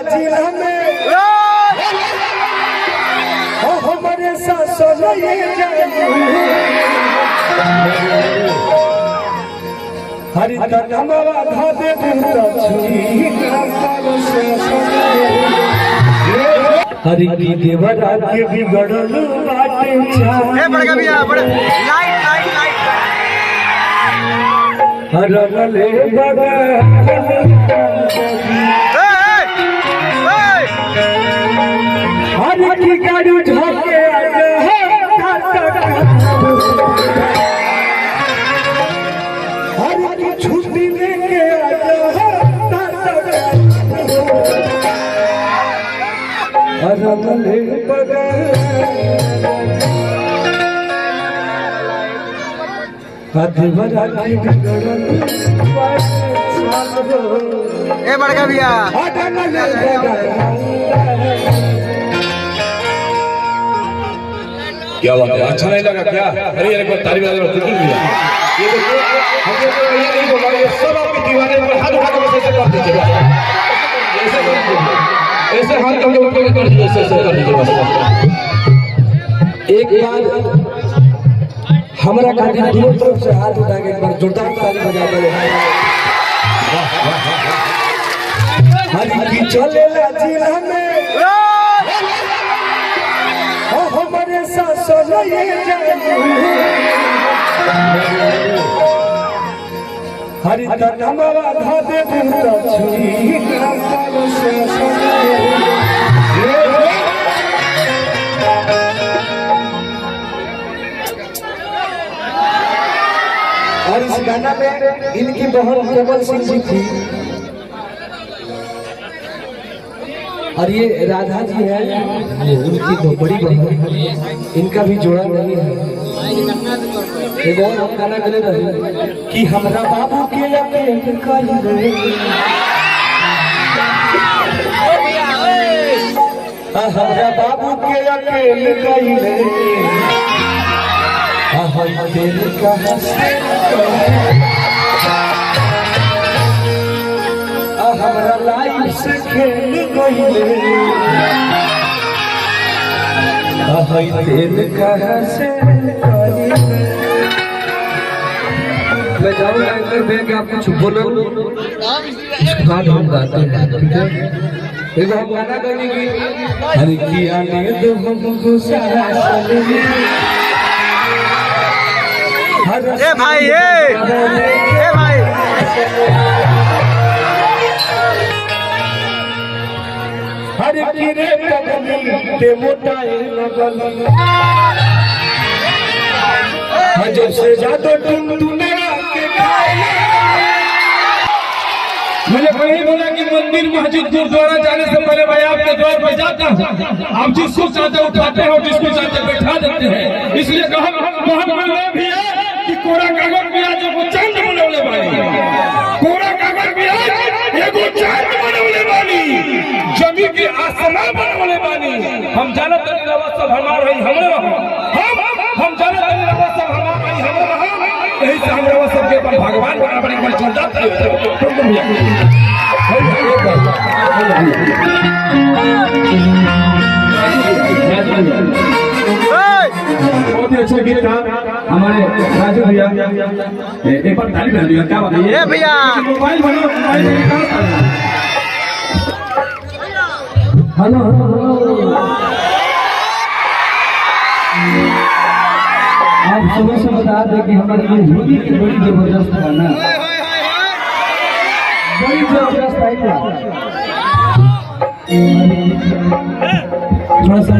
जिला में हमारे साथ हरि तनवा धा दे हरि की देवरा के बिगड़ल बाटे ए बड़का भैया बड़े लाइट लाइट लाइट हरले बगा हरि की गाड़ी ढके हरि की छुट्टी लेके हरले बगा ए बड़का भैया क्या बात है? अच्छा नहीं लगा क्या? अरे यार एक बार ताली बजा दो कुछ भैया। ये देखो हम लोग को ये नहीं बोला ये सब आपके दीवाने पर हाथ उठा के बस ऐसे कर दीजिए ऐसे हाथ हम लोग ऊपर कर दीजिए ऐसे कर दीजिए बस। एक बार हमारा खातिर दोनों तरफ से हाथ उठा के एक बार जोरदार ताली बजा दो। हरि की चलेला जिला में हमारे साथ हरि तनवा धा दे और इस गाना में इनकी बहन कमल सिंह जी थी और ये राधा जी है उनकी दो बड़ी बहन, इनका भी जोड़ा नहीं है। एक और हम गाना गले रहे कि हमरा बाबू के अकेले कहिए हमरा बाबू के अकेले कहिए दिल का हमारा लाइफ से खेल गईले दिल कहाँ से मैं जाऊँगा अंदर में आप कुछ बोलो बाद हम गाते हैं ठीक है। एक हम गाना गाएंगे हर किया ने तो हमको सारा ए भाई ए भाई हरे गिरे पगली ते मोटाए लगल जब से ज्यादा टुनटुना के गाए। मैंने वही बोला कि मंदिर मस्जिद गुरुद्वारा जाने से पहले मैं आपके द्वार पर जाता हूँ, आप जिसको चाहते उठाते हैं और जिसको चाहते बैठा देते हैं। इसलिए कहा भी है कि कोरा कागज भी आज एगो चांद बनौले वाली, कोरा कागज भी आज एगो चांद बनौले वाली, जमीन के आसमान बनौले वाली। हम जानत नहीं रवा सब हमार रही हमरे हम जानत नहीं रवा सब हमार रही हमरे यही से हम रवा सब के भगवान बराबर एक बार चल जाते हैं। बहुत ही अच्छे गीत हमारे राजू भैया, एक बार ताली बजा दिया। क्या बताइए भैया मोबाइल बनो हेलो आप सुबह से बता दें कि हमारे लिए हिंदी की बड़ी जबरदस्त गाना बड़ी जबरदस्त है। थोड़ा सा